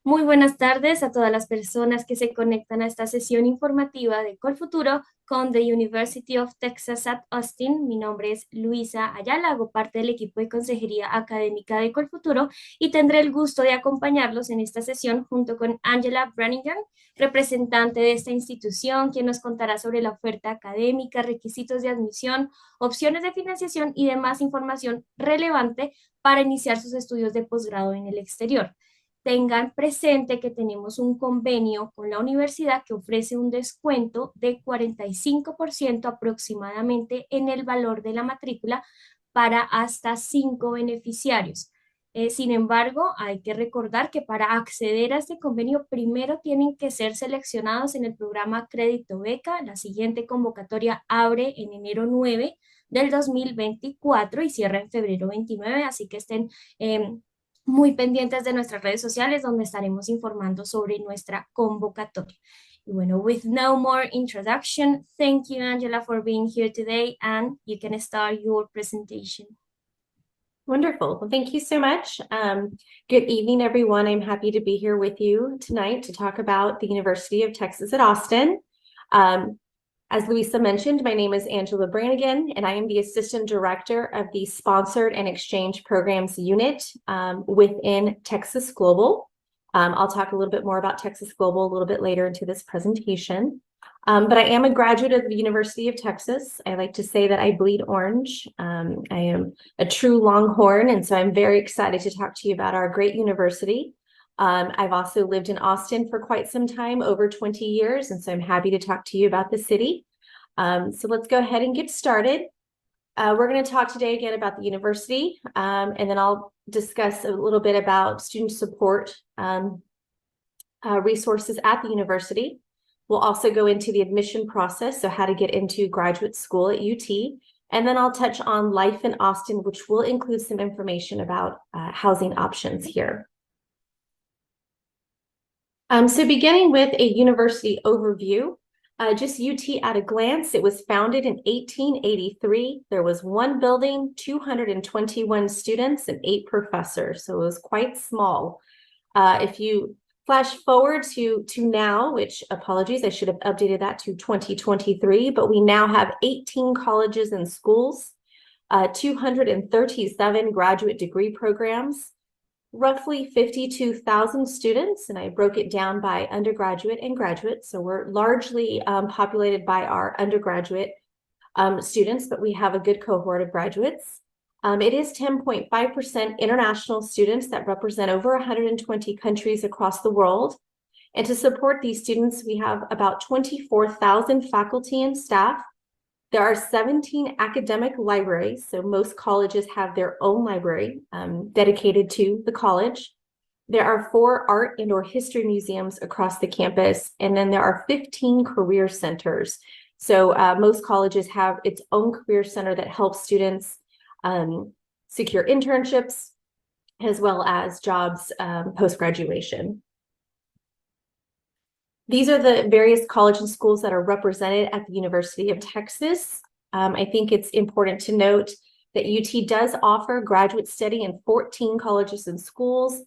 Muy buenas tardes a todas las personas que se conectan a esta sesión informativa de Colfuturo con The University of Texas at Austin. Mi nombre es Luisa Ayala, hago parte del equipo de consejería académica de Colfuturo y tendré el gusto de acompañarlos en esta sesión junto con Angela Brannigan, representante de esta institución, quien nos contará sobre la oferta académica, requisitos de admisión, opciones de financiación y demás información relevante para iniciar sus estudios de posgrado en el exterior. Tengan presente que tenemos un convenio con la universidad que ofrece un descuento de 45% aproximadamente en el valor de la matrícula para hasta 5 beneficiarios. Sin embargo, hay que recordar que para acceder a este convenio primero tienen que ser seleccionados en el programa Crédito Beca. La siguiente convocatoria abre en enero 9 del 2024 y cierra en febrero 29, así que estén muy pendientes de nuestras redes sociales donde estaremos informando sobre nuestra convocatoria. Y bueno, with no more introduction, thank you, Angela, for being here today, and you can start your presentation. Wonderful. Well, thank you so much. Good evening, everyone. I'm happy to be here with you tonight to talk about the University of Texas at Austin. As Louisa mentioned, my name is Angela Brannigan, and I am the Assistant Director of the Sponsored and Exchange Programs Unit within Texas Global. I'll talk a little bit more about Texas Global a little bit later into this presentation. But I am a graduate of the University of Texas. I like to say that I bleed orange. I am a true Longhorn, and so I'm very excited to talk to you about our great university. I've also lived in Austin for quite some time, over 20 years, and so I'm happy to talk to you about the city. So let's go ahead and get started. We're going to talk today again about the university, and then I'll discuss a little bit about student support resources at the university. We'll also go into the admission process, so how to get into graduate school at UT. And then I'll touch on life in Austin, which will include some information about housing options here. So beginning with a university overview, just UT at a glance, it was founded in 1883. There was one building, 221 students, and 8 professors, so it was quite small. If you flash forward to now, which apologies, I should have updated that to 2023, but we now have 18 colleges and schools, 237 graduate degree programs, roughly 52,000 students, and I broke it down by undergraduate and graduate. So we're largely populated by our undergraduate students, but we have a good cohort of graduates. It is 10.5% international students that represent over 120 countries across the world. And to support these students, we have about 24,000 faculty and staff. There are 17 academic libraries, so most colleges have their own library dedicated to the college. There are 4 art and/or history museums across the campus, and then there are 15 career centers. So most colleges have its own career center that helps students secure internships as well as jobs post-graduation. These are the various colleges and schools that are represented at the University of Texas. I think it's important to note that UT does offer graduate study in 14 colleges and schools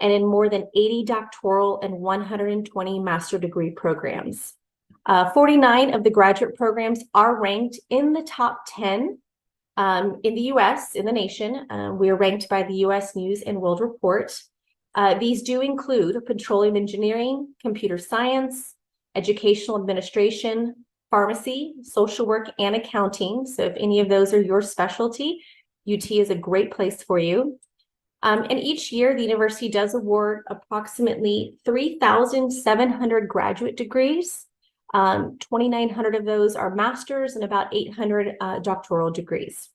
and in more than 80 doctoral and 120 master degree programs. 49 of the graduate programs are ranked in the top 10 in the US, in the nation. We are ranked by the US News and World Report. These do include petroleum engineering, computer science, educational administration, pharmacy, social work, and accounting. So if any of those are your specialty, UT is a great place for you. And each year, the university does award approximately 3,700 graduate degrees. 2,900 of those are master's and about 800 doctoral degrees.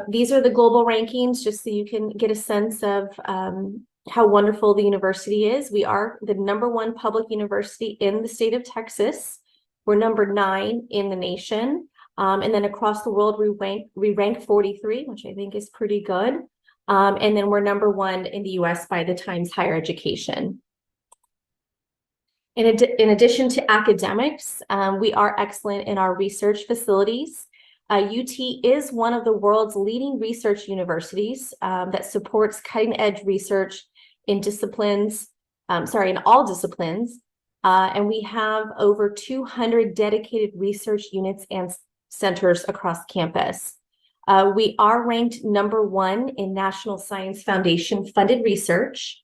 These are the global rankings, just so you can get a sense of how wonderful the university is. We are the #1 public university in the state of Texas. We're #9 in the nation. And then across the world, we rank 43, which I think is pretty good. And then we're #1 in the US by the Times Higher Education. In addition to academics, we are excellent in our research facilities. UT is one of the world's leading research universities that supports cutting-edge research in in all disciplines. And we have over 200 dedicated research units and centers across campus. We are ranked #1 in National Science Foundation funded research.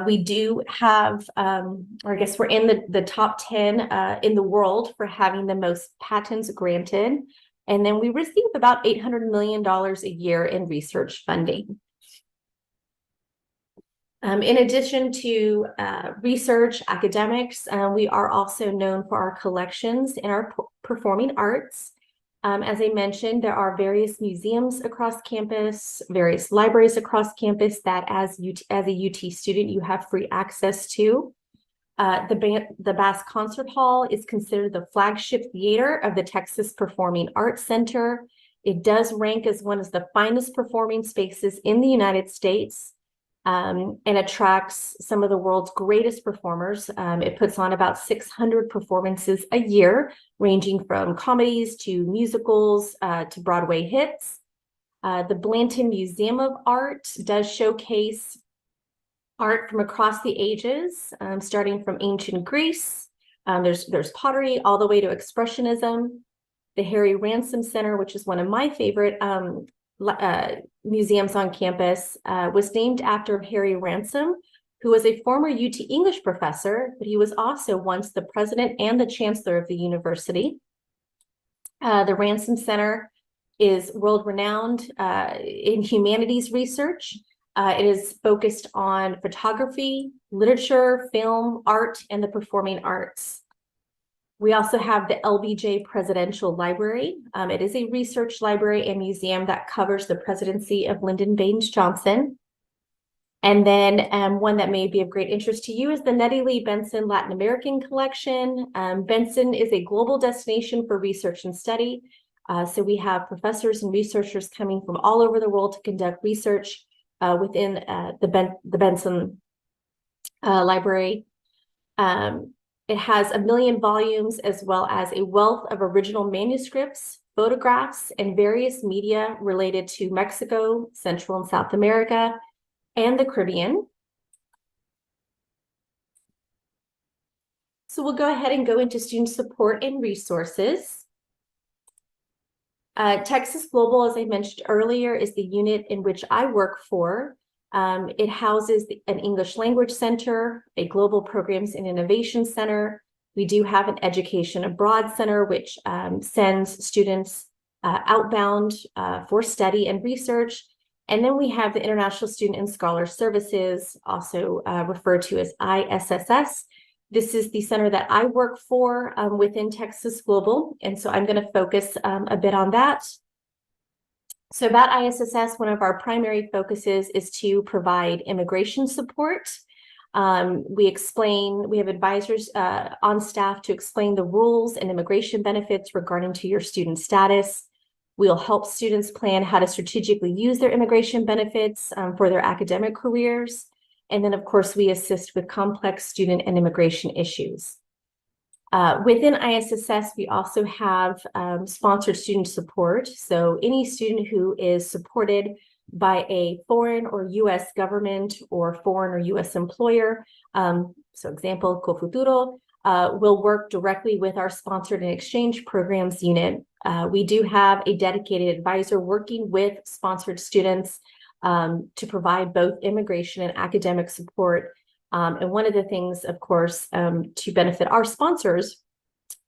We do have, or I guess we're in the top 10 in the world for having the most patents granted. And then we receive about $800 million a year in research funding. In addition to research academics, we are also known for our collections in our performing arts. As I mentioned, there are various museums across campus, various libraries across campus that as a UT student, you have free access to. The Bass Concert Hall is considered the flagship theater of the Texas Performing Arts Center. It does rank as one of the finest performing spaces in the United States. And attracts some of the world's greatest performers. It puts on about 600 performances a year, ranging from comedies to musicals to Broadway hits. The Blanton Museum of Art does showcase art from across the ages, starting from ancient Greece. There's pottery all the way to Expressionism. The Harry Ransom Center, which is one of my favorite museums on campus, was named after Harry Ransom, who was a former UT English professor, but he was also once the president and the chancellor of the university. The Ransom Center is world-renowned in humanities research. It is focused on photography, literature, film, art, and the performing arts. We also have the LBJ Presidential Library. It is a research library and museum that covers the presidency of Lyndon Baines Johnson. And then one that may be of great interest to you is the Nettie Lee Benson Latin American Collection. Benson is a global destination for research and study. So we have professors and researchers coming from all over the world to conduct research within the Benson Library. It has 1 million volumes, as well as a wealth of original manuscripts, photographs, and various media related to Mexico, Central and South America, and the Caribbean. So we'll go ahead and go into student support and resources. Texas Global, as I mentioned earlier, is the unit in which I work for. It houses an English language center, a global programs and innovation center. We do have an education abroad center, which sends students outbound for study and research. And then we have the International Student and Scholar Services, also referred to as ISSS. This is the center that I work for within Texas Global. And so I'm going to focus a bit on that. So about ISSS, one of our primary focuses is to provide immigration support. We have advisors on staff to explain the rules and immigration benefits regarding to your student status. We'll help students plan how to strategically use their immigration benefits for their academic careers. And then, of course, we assist with complex student and immigration issues. Within ISSS, we also have sponsored student support. So any student who is supported by a foreign or U.S. government or foreign or U.S. employer, so example, CoFuturo, will work directly with our sponsored and exchange programs unit. We do have a dedicated advisor working with sponsored students to provide both immigration and academic support. And one of the things, of course, to benefit our sponsors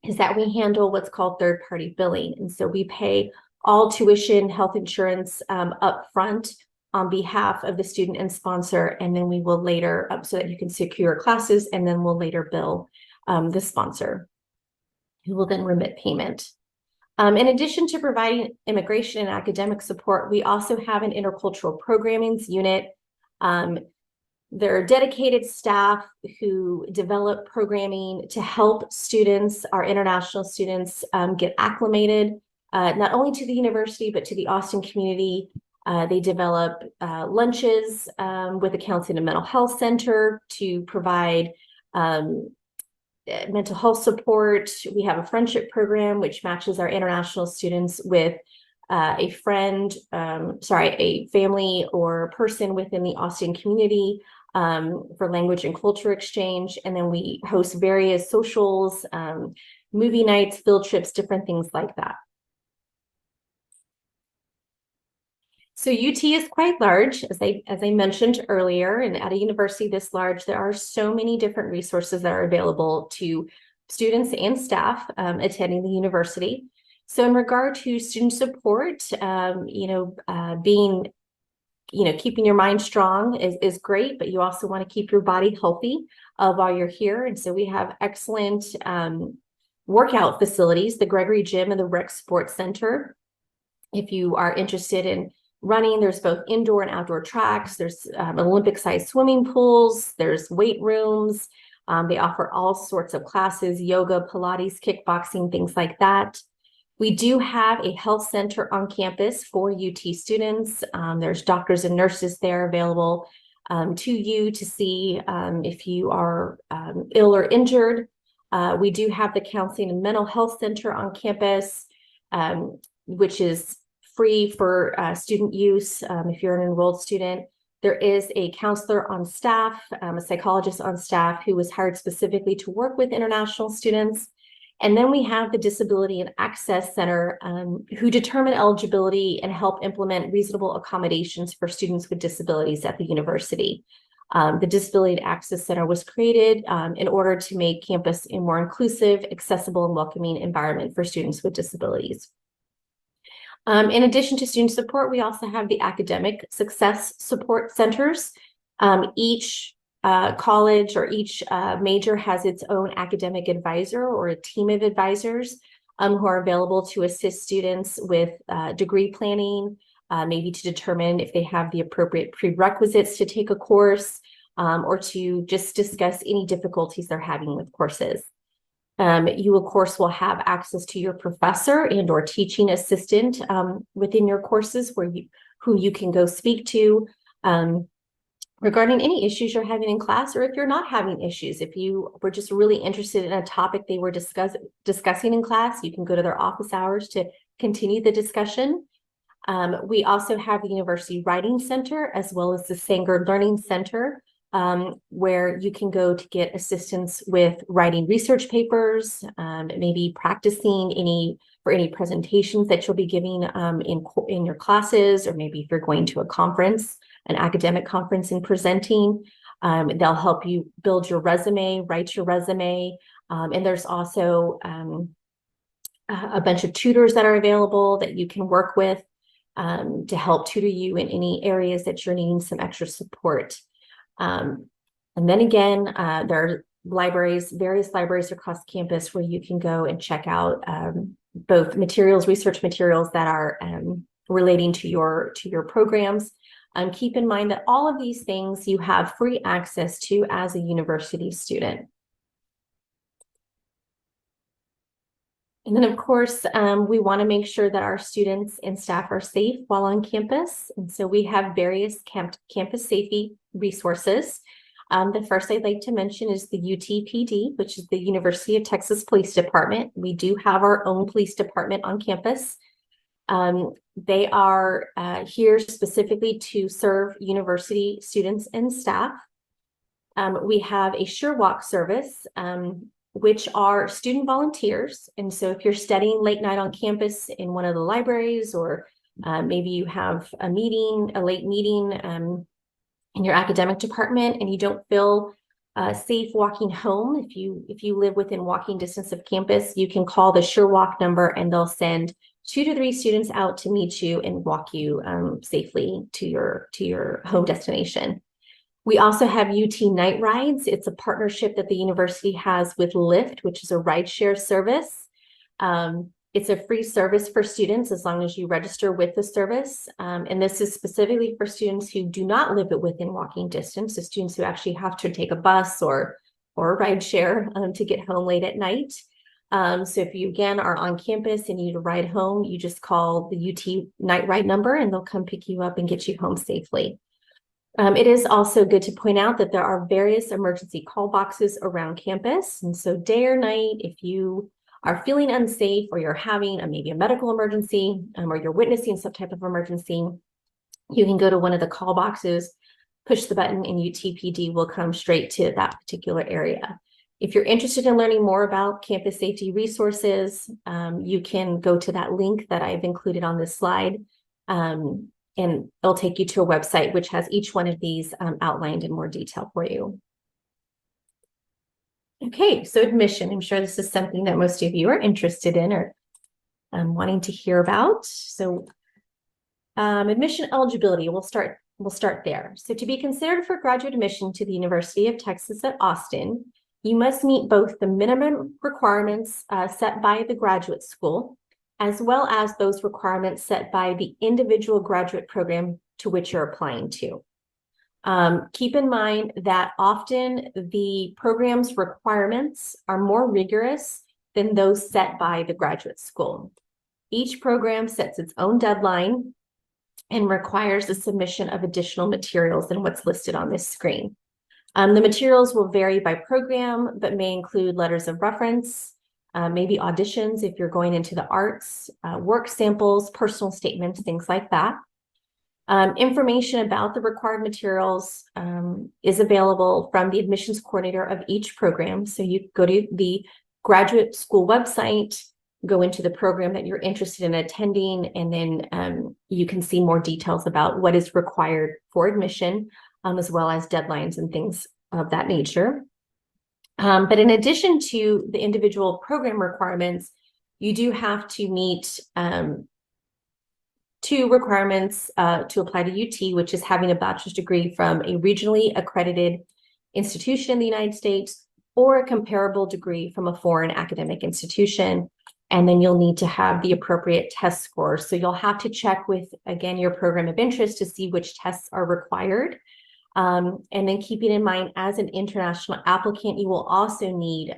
is that we handle what's called third-party billing. And so we pay all tuition, health insurance up front on behalf of the student and sponsor, and then we will later, so that you can secure classes, and then we'll later bill the sponsor, who will then remit payment. In addition to providing immigration and academic support, we also have an intercultural programming unit. There are dedicated staff who develop programming to help students, our international students, get acclimated, not only to the university, but to the Austin community. They develop lunches with the Counseling and Mental Health Center to provide mental health support. We have a friendship program, which matches our international students with a family or person within the Austin community for language and culture exchange. And then we host various socials, movie nights, field trips, different things like that. So UT is quite large, as I mentioned earlier, and at a university this large, there are so many different resources that are available to students and staff attending the university. So in regard to student support, keeping your mind strong is great, but you also want to keep your body healthy while you're here. And so we have excellent workout facilities, the Gregory Gym and the Rec Sports Center. If you are interested in running, there's both indoor and outdoor tracks. There's Olympic-sized swimming pools. There's weight rooms. They offer all sorts of classes, yoga, Pilates, kickboxing, things like that. We do have a health center on campus for UT students. There's doctors and nurses there available to you to see if you are ill or injured. We do have the Counseling and Mental Health Center on campus, which is free for student use if you're an enrolled student. There is a counselor on staff, a psychologist on staff who was hired specifically to work with international students. And then we have the Disability and Access Center who determine eligibility and help implement reasonable accommodations for students with disabilities at the university. The Disability and Access Center was created in order to make campus a more inclusive, accessible, and welcoming environment for students with disabilities. In addition to student support, we also have the Academic Success Support Centers. Each college or each major has its own academic advisor or a team of advisors who are available to assist students with degree planning, maybe to determine if they have the appropriate prerequisites to take a course, or to just discuss any difficulties they're having with courses. You, of course, will have access to your professor and or teaching assistant within your courses who you can go speak to regarding any issues you're having in class, or if you're not having issues. If you were just really interested in a topic they were discussing in class, you can go to their office hours to continue the discussion. We also have the University Writing Center as well as the Sanger Learning Center, where you can go to get assistance with writing research papers, maybe practicing for any presentations that you'll be giving in your classes, or maybe if you're going to a conference, an academic conference and presenting. They'll help you build your resume, write your resume. And there's also a bunch of tutors that are available that you can work with to help tutor you in any areas that you're needing some extra support. And then again, there are various libraries across campus where you can go and check out both research materials that are relating to your programs. Keep in mind that all of these things you have free access to as a university student. And then, of course, we want to make sure that our students and staff are safe while on campus. And so we have various campus safety resources. The first I'd like to mention is the UTPD, which is the University of Texas Police Department. We do have our own police department on campus. They are here specifically to serve university students and staff. We have a SureWalk service, which are student volunteers. And so if you're studying late night on campus in one of the libraries, or maybe you have a late meeting in your academic department, and you don't feel safe walking home, if you live within walking distance of campus, you can call the SureWalk number and they'll send 2 to 3 students out to meet you and walk you safely to your home destination. We also have UT Night Rides. It's a partnership that the university has with Lyft, which is a rideshare service. It's a free service for students as long as you register with the service. And this is specifically for students who do not live within walking distance, so students who actually have to take a bus or a rideshare to get home late at night. So if you, again, are on campus and you need a ride home, you just call the UT Night Ride number and they'll come pick you up and get you home safely. It is also good to point out that there are various emergency call boxes around campus. And so day or night, if you are feeling unsafe or you're having maybe a medical emergency or you're witnessing some type of emergency, you can go to one of the call boxes, push the button, and UTPD will come straight to that particular area. If you're interested in learning more about campus safety resources, you can go to that link that I've included on this slide. And it'll take you to a website which has each one of these outlined in more detail for you. Okay, so admission. I'm sure this is something that most of you are interested in or wanting to hear about. So admission eligibility, we'll start there. So to be considered for graduate admission to the University of Texas at Austin, you must meet both the minimum requirements set by the graduate school, as well as those requirements set by the individual graduate program to which you're applying to. Keep in mind that often the program's requirements are more rigorous than those set by the graduate school. Each program sets its own deadline and requires the submission of additional materials than what's listed on this screen. The materials will vary by program, but may include letters of reference, maybe auditions if you're going into the arts, work samples, personal statements, things like that. Information about the required materials is available from the admissions coordinator of each program. So you go to the graduate school website, go into the program that you're interested in attending, and then you can see more details about what is required for admission, as well as deadlines and things of that nature. But in addition to the individual program requirements, you do have to meet two requirements to apply to UT, which is having a bachelor's degree from a regionally accredited institution in the United States or a comparable degree from a foreign academic institution. And then you'll need to have the appropriate test scores. So you'll have to check with, again, your program of interest to see which tests are required. And then keeping in mind, as an international applicant, you will also need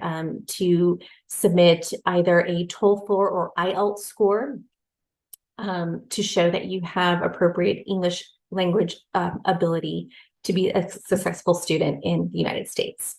to submit either a TOEFL or IELTS score to show that you have appropriate English language ability to be a successful student in the United States.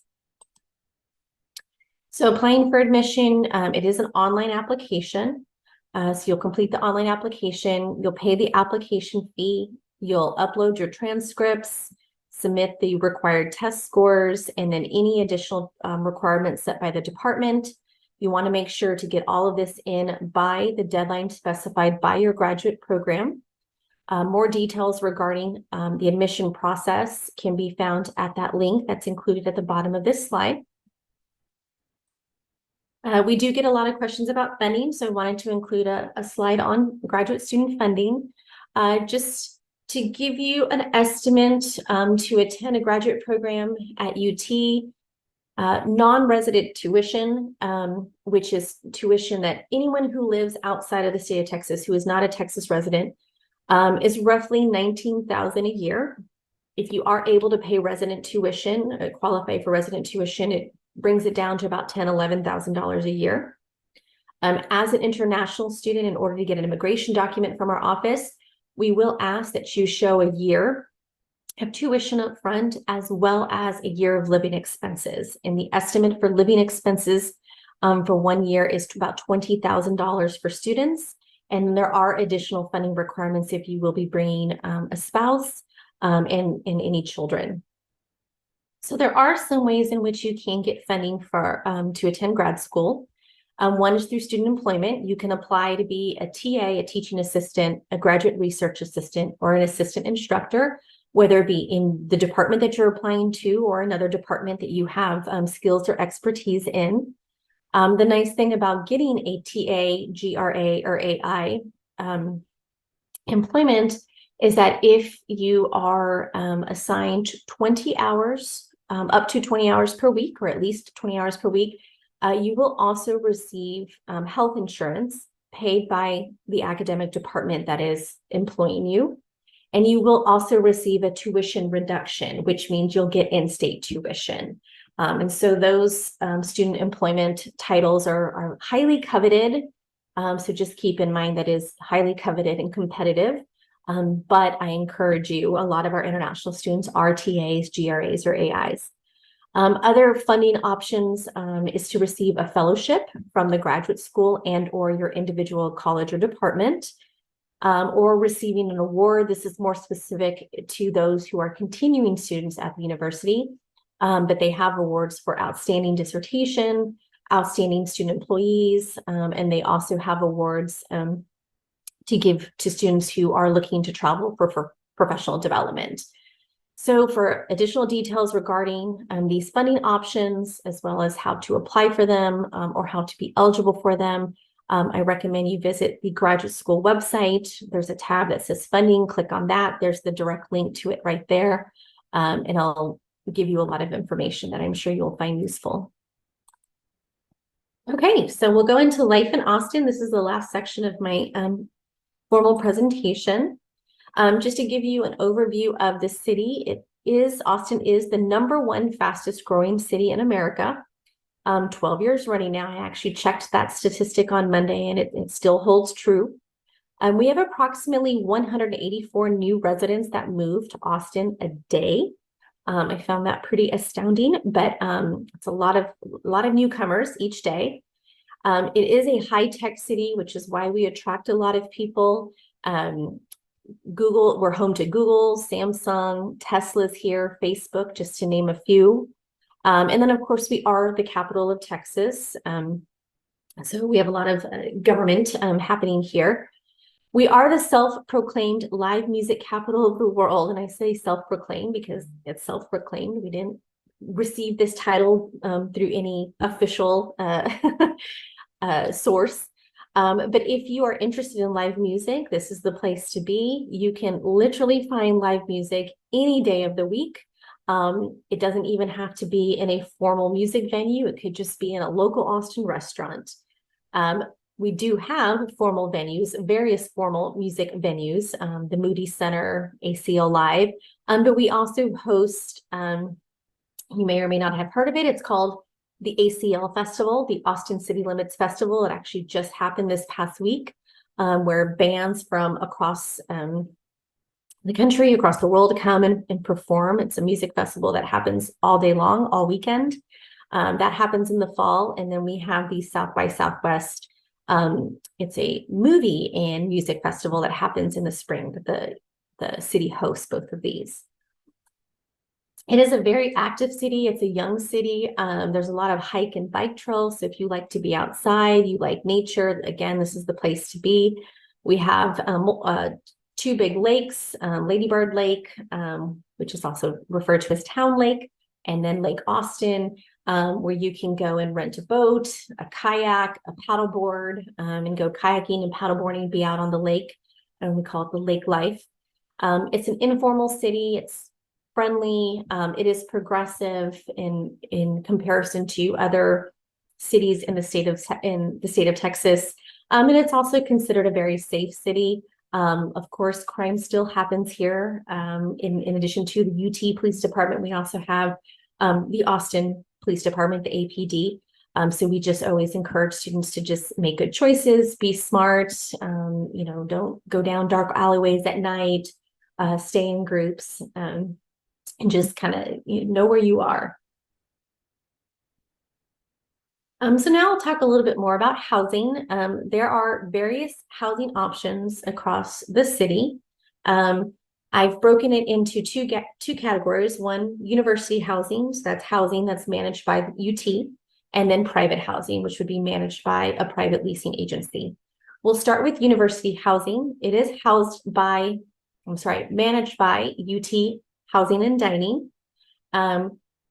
So applying for admission, it is an online application. So you'll complete the online application, you'll pay the application fee, you'll upload your transcripts, submit the required test scores, and then any additional requirements set by the department. You want to make sure to get all of this in by the deadline specified by your graduate program. More details regarding the admission process can be found at that link that's included at the bottom of this slide. We do get a lot of questions about funding, so I wanted to include a slide on graduate student funding. Just to give you an estimate to attend a graduate program at UT, non-resident tuition, which is tuition that anyone who lives outside of the state of Texas who is not a Texas resident, is roughly $19,000 a year. If you are able to pay resident tuition, qualify for resident tuition, it brings it down to about $10,000, $11,000 a year. As an international student, in order to get an immigration document from our office, we will ask that you show a year of tuition up front, as well as a year of living expenses. And the estimate for living expenses for 1 year is about $20,000 for students. And there are additional funding requirements if you will be bringing a spouse and any children. So there are some ways in which you can get funding for to attend grad school. One is through student employment. You can apply to be a TA, a teaching assistant, a graduate research assistant, or an assistant instructor, whether it be in the department that you're applying to or another department that you have skills or expertise in. The nice thing about getting a TA, GRA, or AI employment is that if you are assigned 20 hours, up to 20 hours per week, or at least 20 hours per week, you will also receive health insurance paid by the academic department that is employing you. And you will also receive a tuition reduction, which means you'll get in-state tuition. And so those student employment titles are highly coveted. So just keep in mind that is highly coveted and competitive. But I encourage you, a lot of our international students are TAs, GRAs, or AIs. Other funding options is to receive a fellowship from the graduate school and or your individual college or department, or receiving an award. This is more specific to those who are continuing students at the university, but they have awards for outstanding dissertation, outstanding student employees, and they also have awards to give to students who are looking to travel for professional development. So for additional details regarding these funding options, as well as how to apply for them or how to be eligible for them, I recommend you visit the graduate school website. There's a tab that says funding. Click on that. There's the direct link to it right there. And I'll give you a lot of information that I'm sure you'll find useful. Okay, so we'll go into life in Austin. This is the last section of my formal presentation. Just to give you an overview of the city, Austin is the #1 fastest growing city in America. 12 years running now. I actually checked that statistic on Monday and it still holds true. We have approximately 184 new residents that move to Austin a day. I found that pretty astounding, but it's a lot of newcomers each day. It is a high-tech city, which is why we attract a lot of people. Google, we're home to Google, Samsung, Tesla's here, Facebook, just to name a few. And then, of course, we are the capital of Texas. So we have a lot of government happening here. We are the self-proclaimed live music capital of the world. And I say self-proclaimed because it's self-proclaimed. We didn't receive this title through any official source. But if you are interested in live music, this is the place to be. You can literally find live music any day of the week. It doesn't even have to be in a formal music venue. It could just be in a local Austin restaurant. We do have formal venues, various formal music venues, the Moody Center, ACL Live, but we also host, you may or may not have heard of it, it's called the ACL Festival, the Austin City Limits Festival. It actually just happened this past week, where bands from across the country, across the world come and perform. It's a music festival that happens all day long, all weekend. That happens in the fall. And then we have the South by Southwest. It's a movie and music festival that happens in the spring, but the city hosts both of these. It is a very active city. It's a young city. There's a lot of hike and bike trails. So if you like to be outside, you like nature, again, this is the place to be. We have 2 big lakes, Lady Bird Lake, which is also referred to as Town Lake, and then Lake Austin, where you can go and rent a boat, a kayak, a paddleboard, and go kayaking and paddleboarding, be out on the lake. And we call it the lake life. It's an informal city. It's friendly. It is progressive in comparison to other cities in the state of Texas. And it's also considered a very safe city. Of course, crime still happens here. In addition to the UT Police Department, we also have the Austin Police Department, the APD. So we just always encourage students to just make good choices, be smart, don't go down dark alleyways at night, stay in groups, and just kind of know where you are. So now I'll talk a little bit more about housing. There are various housing options across the city. I've broken it into two categories. One, university housing, so that's housing that's managed by UT, and then private housing, which would be managed by a private leasing agency. We'll start with university housing. It is managed by UT Housing and Dining.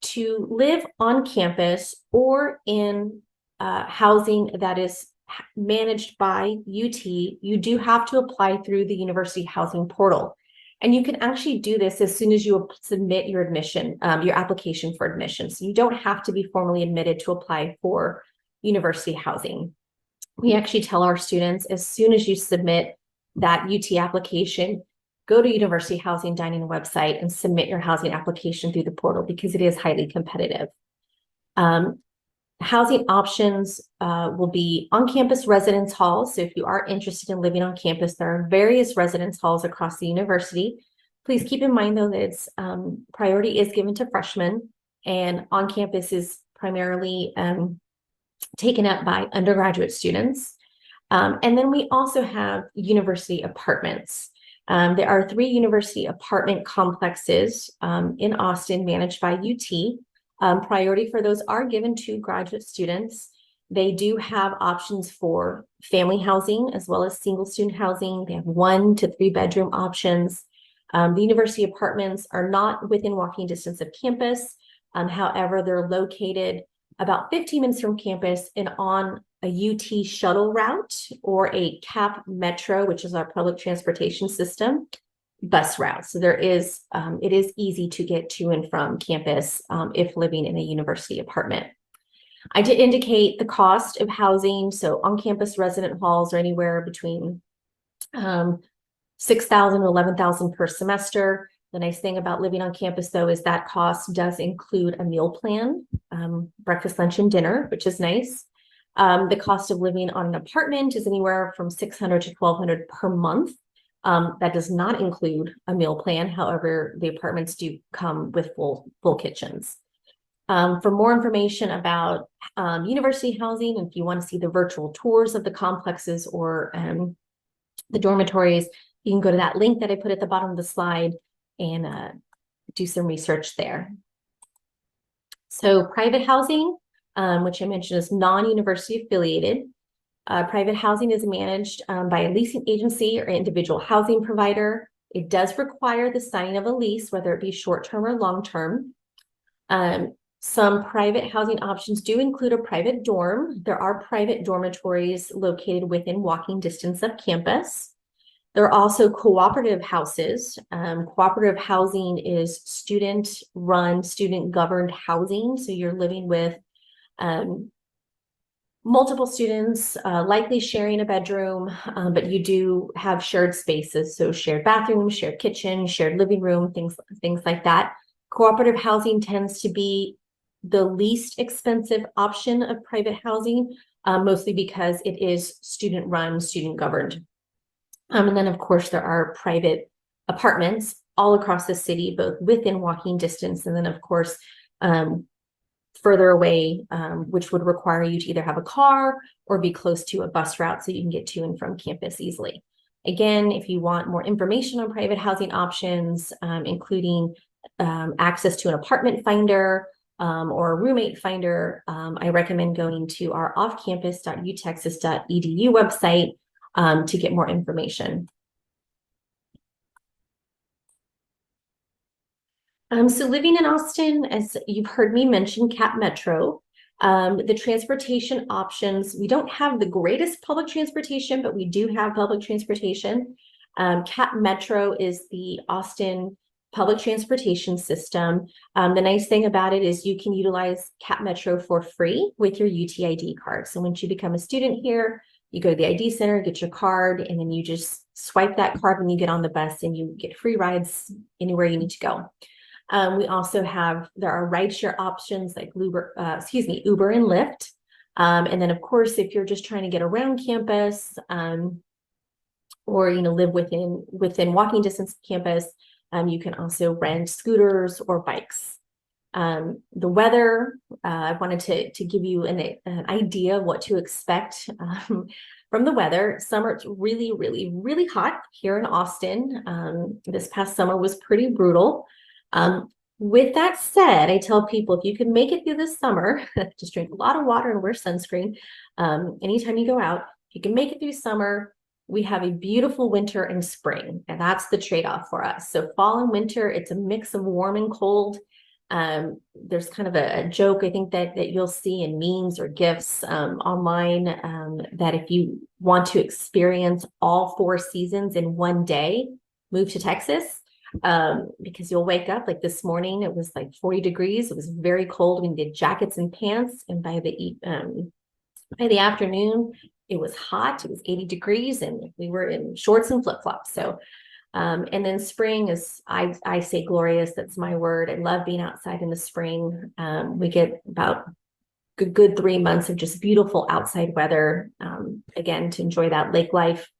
To live on campus or in housing that is managed by UT, you do have to apply through the university housing portal. And you can actually do this as soon as you submit your admission, your application for admission. So you don't have to be formally admitted to apply for university housing. We actually tell our students, as soon as you submit that UT application, go to University Housing Dining website and submit your housing application through the portal because it is highly competitive. Housing options will be on-campus residence halls. So if you are interested in living on campus, there are various residence halls across the university. Please keep in mind, though, that it's priority is given to freshmen, and on campus is primarily taken up by undergraduate students. And then we also have university apartments. There are 3 university apartment complexes in Austin managed by UT. Priority for those are given to graduate students. They do have options for family housing as well as single student housing. They have 1 to 3 bedroom options. The university apartments are not within walking distance of campus. However, they're located about 15 minutes from campus and on a UT shuttle route or a CAP Metro, which is our public transportation system, bus route. So there is, it is easy to get to and from campus if living in a university apartment. I did indicate the cost of housing. So on-campus resident halls are anywhere between $6,000 to $11,000 per semester. The nice thing about living on campus, though, is that cost does include a meal plan, breakfast, lunch, and dinner, which is nice. The cost of living on an apartment is anywhere from $600 to $1,200 per month. That does not include a meal plan. However, the apartments do come with full kitchens. For more information about university housing, and if you want to see the virtual tours of the complexes or the dormitories, you can go to that link that I put at the bottom of the slide and do some research there. So private housing, which I mentioned is non-university affiliated. Private housing is managed by a leasing agency or individual housing provider. It does require the signing of a lease, whether it be short-term or long-term. Some private housing options do include a private dorm. There are private dormitories located within walking distance of campus. There are also cooperative houses. Cooperative housing is student-run, student-governed housing. So you're living with multiple students, likely sharing a bedroom, but you do have shared spaces. So shared bathroom, shared kitchen, shared living room, things like that. Cooperative housing tends to be the least expensive option of private housing, mostly because it is student-run, student-governed. And then, of course, there are private apartments all across the city, both within walking distance, and then, of course, further away, which would require you to either have a car or be close to a bus route so you can get to and from campus easily. Again, if you want more information on private housing options, including access to an apartment finder or a roommate finder, I recommend going to our offcampus.utexas.edu website to get more information. So living in Austin, as you've heard me mention, CAP Metro, the transportation options, we don't have the greatest public transportation, but we do have public transportation. CAP Metro is the Austin public transportation system. The nice thing about it is you can utilize CAP Metro for free with your UTID card. So once you become a student here, you go to the ID center, get your card, and then you just swipe that card when you get on the bus and you get free rides anywhere you need to go. We also have, there are rideshare options like Uber and Lyft. And then of course, if you're just trying to get around campus, or, live within walking distance of campus, you can also rent scooters or bikes. The weather, I wanted to give you an idea of what to expect from the weather. Summer, it's really, really, really hot here in Austin. This past summer was pretty brutal. With that said, I tell people, if you can make it through this summer, just drink a lot of water and wear sunscreen anytime you go out. If you can make it through summer, we have a beautiful winter and spring, and that's the trade-off for us. So fall and winter, it's a mix of warm and cold. There's kind of a joke, I think, that you'll see in memes or GIFs online, that if you want to experience all 4 seasons in one day, move to Texas. Because you'll wake up, like this morning, it was like 40 degrees. It was very cold. We did jackets and pants. And by the afternoon, it was hot. It was 80 degrees and we were in shorts and flip-flops. So, and then spring is, I say glorious. That's my word. I love being outside in the spring. We get about good 3 months of just beautiful outside weather, again, to enjoy that lake life,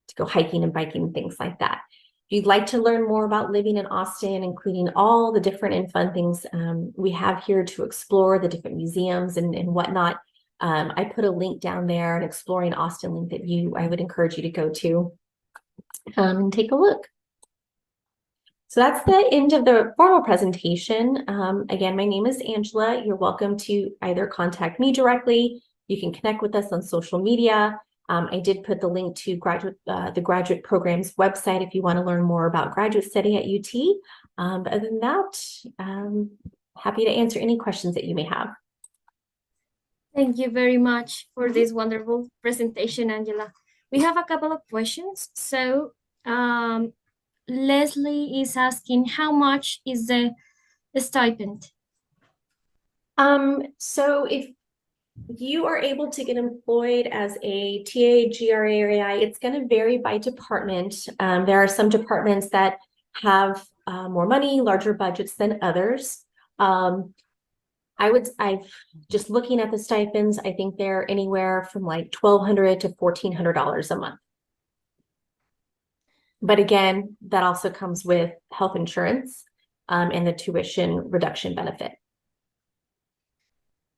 to go hiking and biking, things like that. If you'd like to learn more about living in Austin, including all the different and fun things we have here to explore, the different museums and whatnot, I put a link down there, an Exploring Austin link that I would encourage you to go to and take a look. So that's the end of the formal presentation. Again, my name is Angela. You're welcome to either contact me directly. You can connect with us on social media. I did put the link to the graduate program's website if you want to learn more about graduate study at UT. But other than that, happy to answer any questions that you may have. Thank you very much for this wonderful presentation, Angela. We have a couple of questions. So Leslie is asking, how much is the stipend? So if you are able to get employed as a TA, GRA, or AI, it's going to vary by department. There are some departments that have more money, larger budgets than others. I've just looking at the stipends, I think they're anywhere from like $1,200 to $1,400 a month. But again, that also comes with health insurance and the tuition reduction benefit.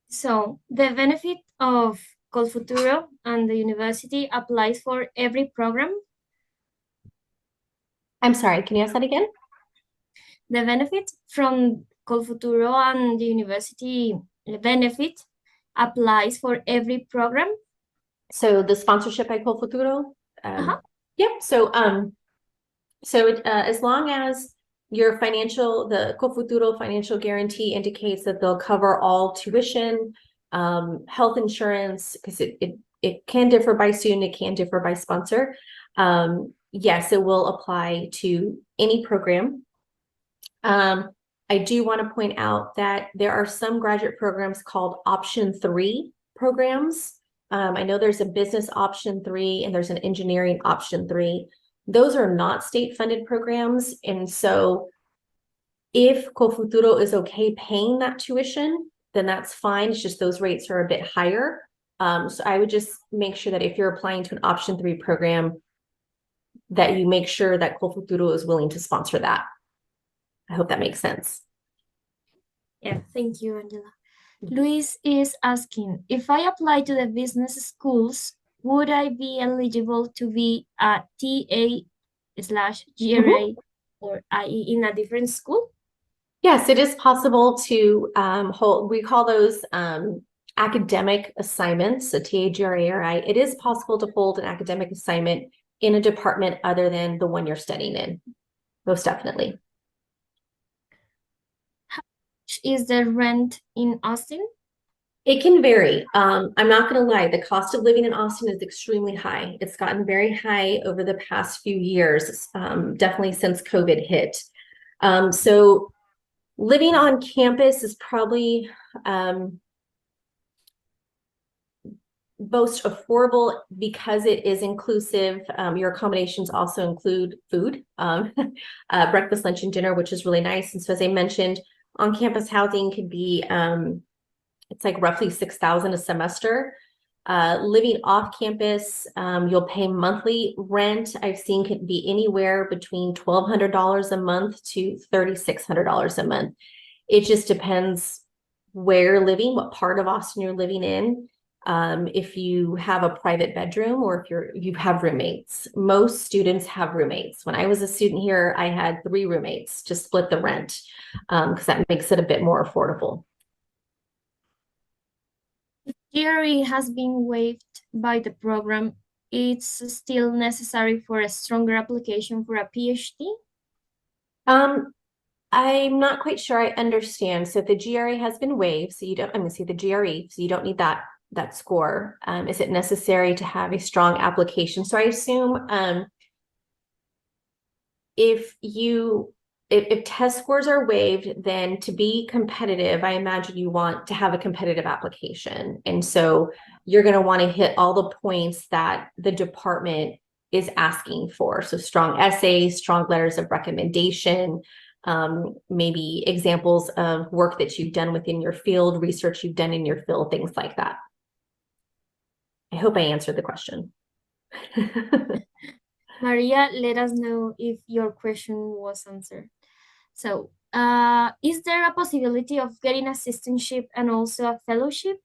So the benefit of Colfuturo and the university applies for every program? I'm sorry, can you ask that again? The benefit from Colfuturo and the university benefit applies for every program? So the sponsorship by Colfuturo? Yep. So as long as your the Colfuturo financial guarantee indicates that they'll cover all tuition, health insurance, because it can differ by student, it can differ by sponsor. Yes, it will apply to any program. I do want to point out that there are some graduate programs called Option 3 programs. I know there's a business Option 3 and there's an engineering Option 3. Those are not state-funded programs. And so if Colfuturo is okay paying that tuition, then that's fine. It's just those rates are a bit higher. So I would just make sure that if you're applying to an Option 3 program, that you make sure that Colfuturo is willing to sponsor that. I hope that makes sense. Yeah, thank you, Angela. Luis is asking, if I apply to the business schools, would I be eligible to be a TA/GRA or IE in a different school? Yes, it is possible to hold, we call those academic assignments, a TA, GRA, or IE. It is possible to hold an academic assignment in a department other than the one you're studying in, most definitely. How much is the rent in Austin? It can vary. I'm not going to lie. The cost of living in Austin is extremely high. It's gotten very high over the past few years, definitely since COVID hit. So living on campus is probably most affordable because it is inclusive. Your accommodations also include food, breakfast, lunch, and dinner, which is really nice. And so as I mentioned, on-campus housing could be it's like roughly $6,000 a semester. Living off campus, you'll pay monthly rent. I've seen could be anywhere between $1,200 a month to $3,600 a month. It just depends where you're living, what part of Austin you're living in. If you have a private bedroom or if you have roommates. Most students have roommates. When I was a student here, I had 3 roommates to split the rent because that makes it a bit more affordable. GRE has been waived by the program. It's still necessary for a stronger application for a PhD? I'm not quite sure I understand. So if the GRE has been waived, so you don't, I'm going to say the GRE, so you don't need that score. Is it necessary to have a strong application? So I assume if test scores are waived, then to be competitive, I imagine you want to have a competitive application. And so you're going to want to hit all the points that the department is asking for. So strong essays, strong letters of recommendation, maybe examples of work that you've done within your field, research you've done in your field, things like that. I hope I answered the question. Maria, let us know if your question was answered. So, is there a possibility of getting assistantship and also a fellowship?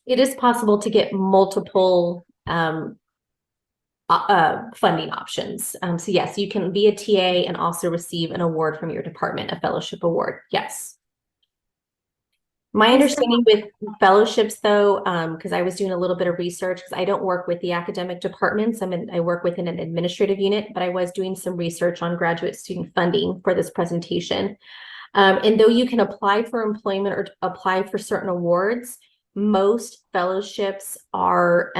It is possible to get multiple funding options. So yes, you can be a TA and also receive an award from your department, a fellowship award. Yes. My understanding with fellowships, though, because I was doing a little bit of research, because I don't work with the academic departments. I work within an administrative unit, but I was doing some research on graduate student funding for this presentation. And though you can apply for employment or apply for certain awards, most fellowships are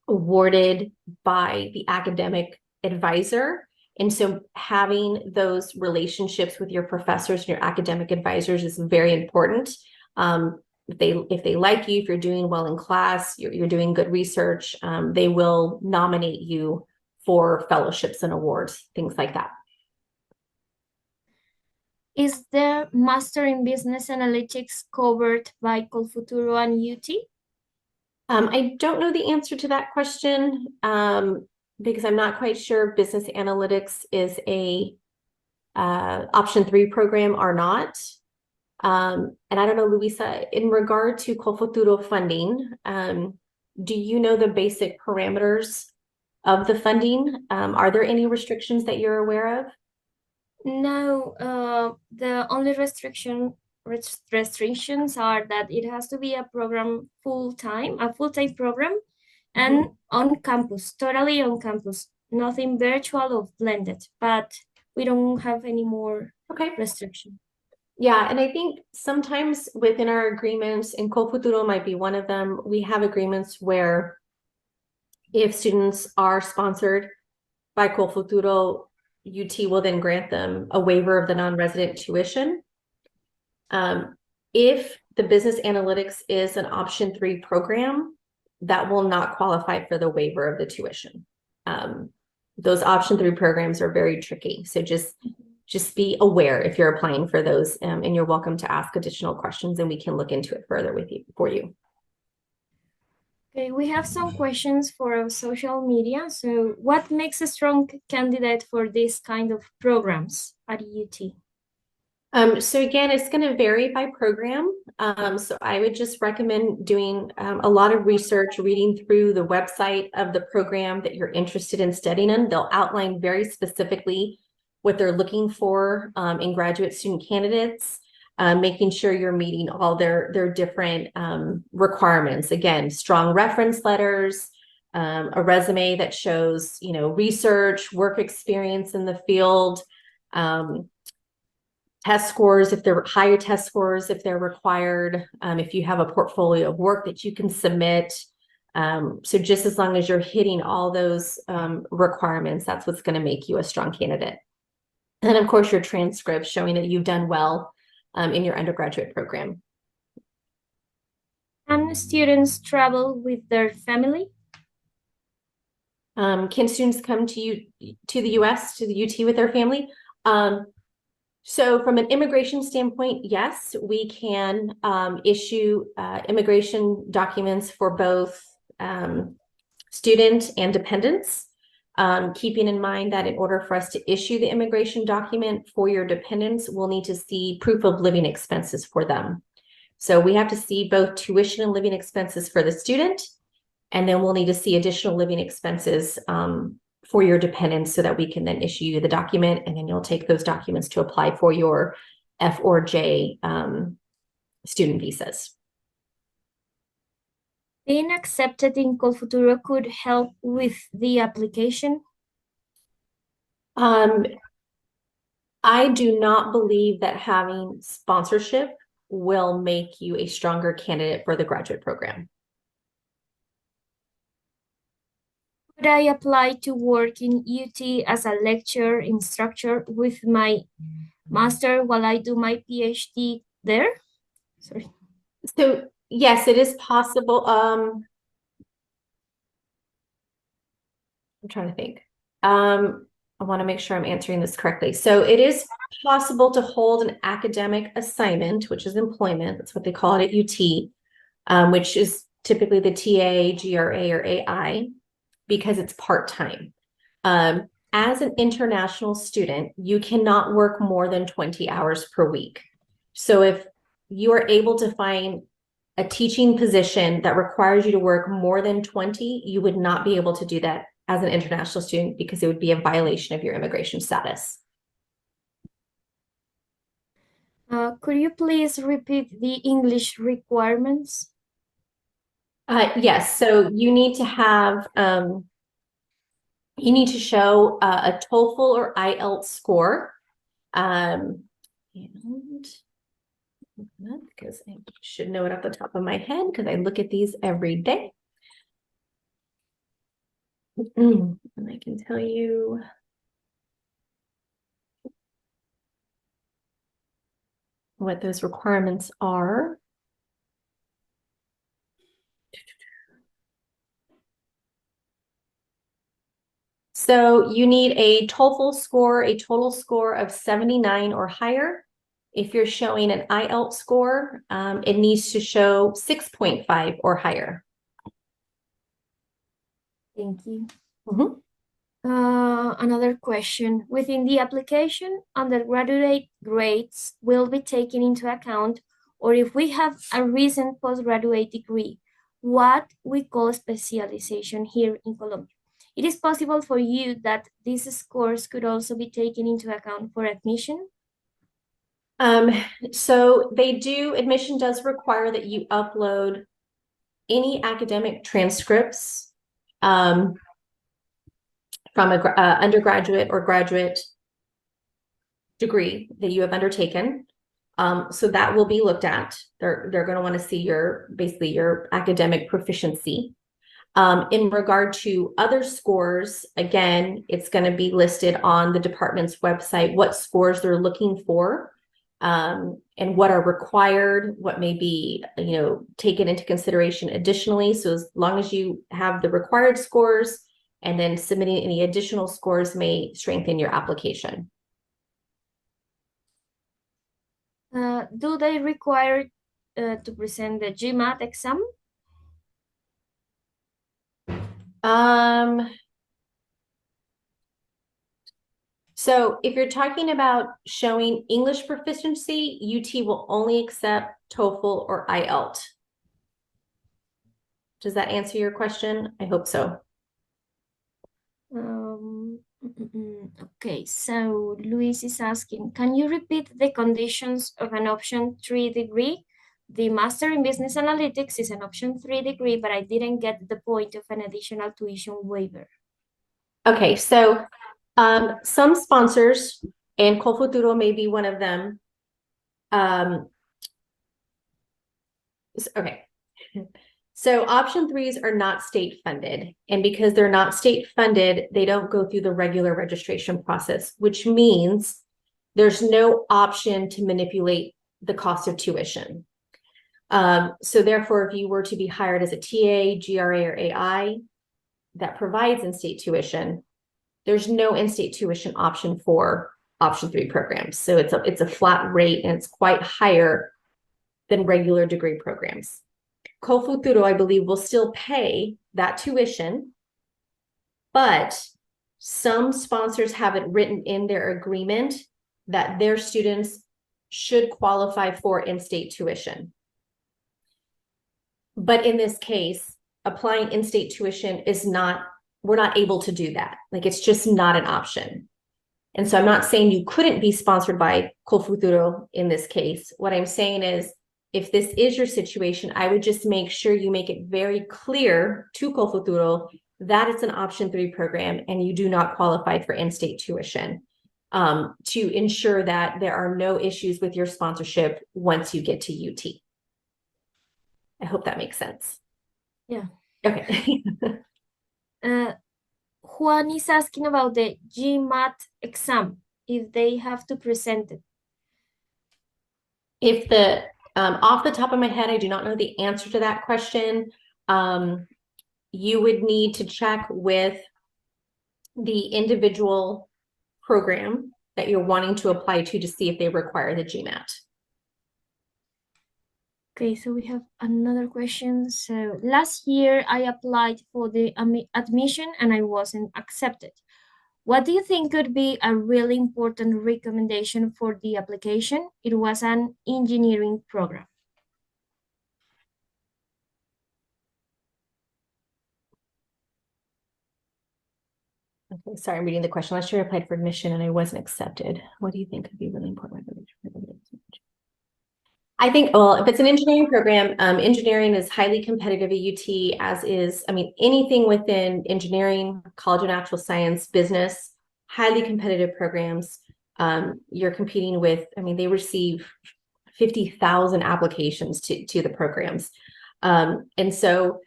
awarded by the academic advisor. And so having those relationships with your professors and your academic advisors is very important. If they like you, if you're doing well in class, you're doing good research, they will nominate you for fellowships and awards, things like that. Is the Master in Business Analytics covered by Colfuturo and UT? I don't know the answer to that question because I'm not quite sure if business analytics is a option 3 program or not. And I don't know, Luisa, in regard to Colfuturo funding, do you know the basic parameters of the funding? Are there any restrictions that you're aware of? No, the only restrictions are that it has to be a program a full-time program, and on campus, totally on campus, nothing virtual or blended, but we don't have any more restriction. Yeah, and I think sometimes within our agreements, and Colfuturo might be one of them, we have agreements where if students are sponsored by Colfuturo, UT will then grant them a waiver of the non-resident tuition. If the business analytics is an option 3 program, that will not qualify for the waiver of the tuition. Those option 3 programs are very tricky. So just be aware if you're applying for those, and you're welcome to ask additional questions and we can look into it further for you. Okay, we have some questions for our social media. So what makes a strong candidate for this kind of programs at UT? So again, it's going to vary by program. So I would just recommend doing a lot of research, reading through the website of the program that you're interested in studying in. They'll outline very specifically what they're looking for in graduate student candidates, making sure you're meeting all their different requirements. Again, strong reference letters, a resume that shows, research, work experience in the field, test scores, if they're higher test scores, if they're required, if you have a portfolio of work that you can submit. So just as long as you're hitting all those requirements, that's what's going to make you a strong candidate. And then of course, your transcript showing that you've done well in your undergraduate program. Can students travel with their family? Can students come to the US, to the UT with their family? So from an immigration standpoint, yes, we can issue immigration documents for both student and dependents, keeping in mind that in order for us to issue the immigration document for your dependents, we'll need to see proof of living expenses for them. So we have to see both tuition and living expenses for the student, and then we'll need to see additional living expenses for your dependents so that we can then issue you the document, and then you'll take those documents to apply for your F or J student visas. Being accepted in Colfuturo could help with the application? I do not believe that having sponsorship will make you a stronger candidate for the graduate program. Could I apply to work in UT as a lecturer instructor with my master while I do my PhD there? Sorry. So yes, it is possible. I'm trying to think. I want to make sure I'm answering this correctly. So it is possible to hold an academic assignment, which is employment. That's what they call it at UT, which is typically the TA, GRA, or AI, because it's part-time. As an international student, you cannot work more than 20 hours per week. So if you are able to find a teaching position that requires you to work more than 20, you would not be able to do that as an international student because it would be a violation of your immigration status. Could you please repeat the English requirements? Yes, so you need to have, you need to show a TOEFL or IELTS score. And because I should know it off the top of my head because I look at these every day. And I can tell you what those requirements are. So you need a TOEFL score, a total score of 79 or higher. If you're showing an IELTS score, it needs to show 6.5 or higher. Thank you. Mhm. Another question. Within the application, undergraduate grades will be taken into account, or if we have a recent postgraduate degree, what we call specialization here in Colombia. It is possible for you that these scores could also be taken into account for admission? So they do, admission does require that you upload any academic transcripts from a undergraduate or graduate degree that you have undertaken. So that will be looked at. They're going to want to see your, basically your academic proficiency. In regard to other scores, again, it's going to be listed on the department's website, what scores they're looking for, and what are required, what may be, taken into consideration additionally. So as long as you have the required scores, and then submitting any additional scores may strengthen your application. Do they require to present the GMAT exam? So if you're talking about showing English proficiency, UT will only accept TOEFL or IELTS. Does that answer your question? I hope so. Okay, so Luis is asking, can you repeat the conditions of an option 3 degree? The Master in Business Analytics is an option 3 degree, but I didn't get the point of an additional tuition waiver. Okay, so some sponsors, and Colfuturo may be one of them. Okay. So option threes are not state funded, and because they're not state funded, they don't go through the regular registration process, which means there's no option to manipulate the cost of tuition. So therefore, if you were to be hired as a TA, GRA, or AI that provides in-state tuition, there's no in-state tuition option for option 3 programs. So it's a flat rate, and it's quite higher than regular degree programs. Colfuturo, I believe, will still pay that tuition, but some sponsors have it written in their agreement that their students should qualify for in-state tuition. But in this case, applying in-state tuition is not, we're not able to do that. Like, it's just not an option. And so I'm not saying you couldn't be sponsored by Colfuturo in this case. What I'm saying is, if this is your situation, I would just make sure you make it very clear to Colfuturo that it's an option 3 program and you do not qualify for in-state tuition, to ensure that there are no issues with your sponsorship once you get to UT. I hope that makes sense. Yeah. Okay. Juan is asking about the GMAT exam, if they have to present it. If the, off the top of my head, I do not know the answer to that question. You would need to check with the individual program that you're wanting to apply to see if they require the GMAT. Okay, so we have another question. So last year I applied for the admission and I wasn't accepted. What do you think could be a really important recommendation for the application? It was an engineering program. Okay, sorry, I'm reading the question. Last year I applied for admission and I wasn't accepted. What do you think could be really important? I think, well, if it's an engineering program, engineering is highly competitive at UT, as is, I mean, anything within engineering, College of Natural Science, business, highly competitive programs. You're competing with, I mean, they receive 50,000 applications to the programs. And so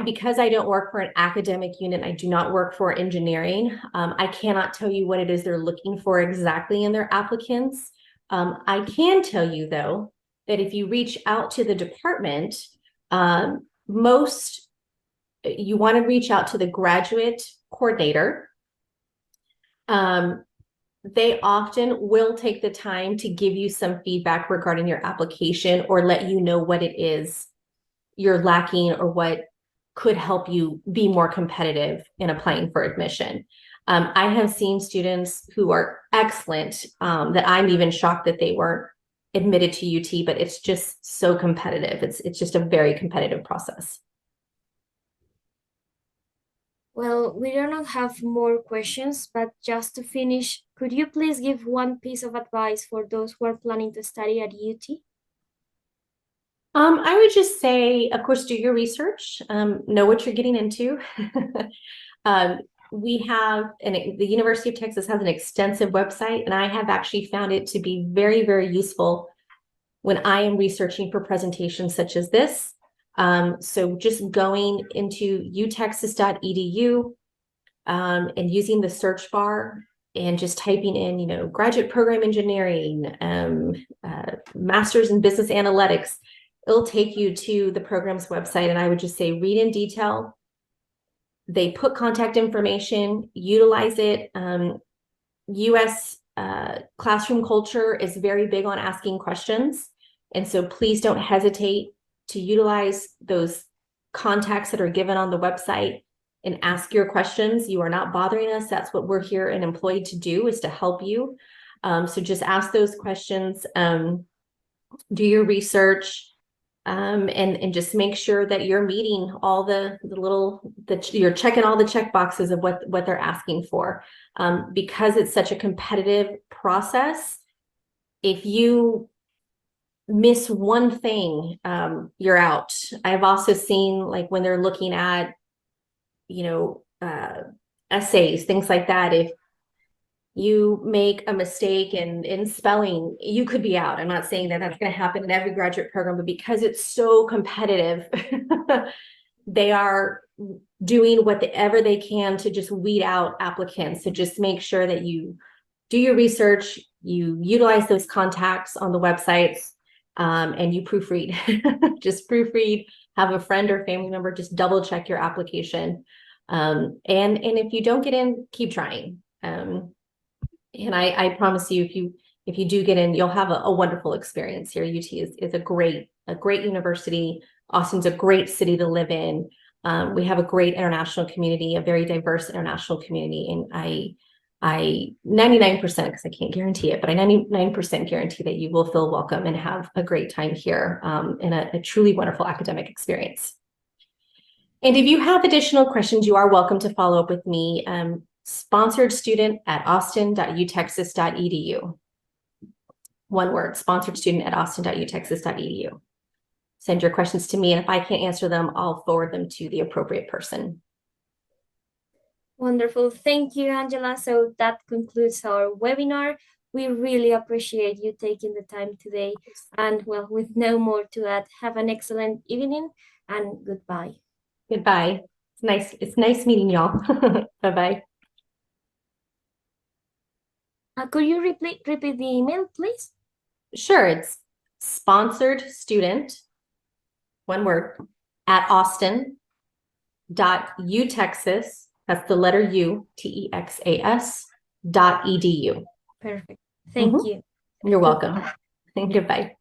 because I don't work for an academic unit, I do not work for engineering. I cannot tell you what it is they're looking for exactly in their applicants. I can tell you, though, that if you reach out to the department, you want to reach out to the graduate coordinator. They often will take the time to give you some feedback regarding your application or let you know what it is you're lacking or what could help you be more competitive in applying for admission. I have seen students who are excellent that I'm even shocked that they weren't admitted to UT, but it's just so competitive. It's just a very competitive process. Well, we do not have more questions, but just to finish, could you please give one piece of advice for those who are planning to study at UT? I would just say, of course, do your research, know what you're getting into. We have, the University of Texas has an extensive website, and I have actually found it to be very, very useful when I am researching for presentations such as this. So just going into utexas.edu and using the search bar and just typing in, graduate program engineering, master's in business analytics, it'll take you to the program's website. And I would just say, read in detail. They put contact information, utilize it. US classroom culture is very big on asking questions. And so please don't hesitate to utilize those contacts that are given on the website and ask your questions. You are not bothering us. That's what we're here and employed to do, is to help you. So just ask those questions, do your research, and just make sure that you're meeting all you're checking all the check boxes of what they're asking for. Because it's such a competitive process, if you miss one thing, you're out. I've also seen, like, when they're looking at, essays, things like that, if you make a mistake in spelling, you could be out. I'm not saying that that's going to happen in every graduate program, but because it's so competitive, they are doing whatever they can to just weed out applicants. So just make sure that you do your research, you utilize those contacts on the websites, and you proofread. Just proofread, have a friend or family member just double check your application. And if you don't get in, keep trying. And I promise you, if you do get in, you'll have a wonderful experience here. UT is a great university. Austin's a great city to live in. We have a great international community, a very diverse international community. And I 99%, because I can't guarantee it, but I 99% guarantee that you will feel welcome and have a great time here, and a truly wonderful academic experience. And if you have additional questions, you are welcome to follow up with me. Sponsored student at austin.utexas.edu. One word, sponsored student at austin.utexas.edu. Send your questions to me, and if I can't answer them, I'll forward them to the appropriate person. Wonderful. Thank you, Angela. So that concludes our webinar. We really appreciate you taking the time today. And well, with no more to add, have an excellent evening and goodbye. Goodbye. It's nice meeting y'all. Bye-bye. Could you repeat the email, please? Sure. It's sponsored student, one word, at austin.utexas, that's the letter U, TEXAS, ut.edu. Perfect. Thank you. You're welcome. Goodbye.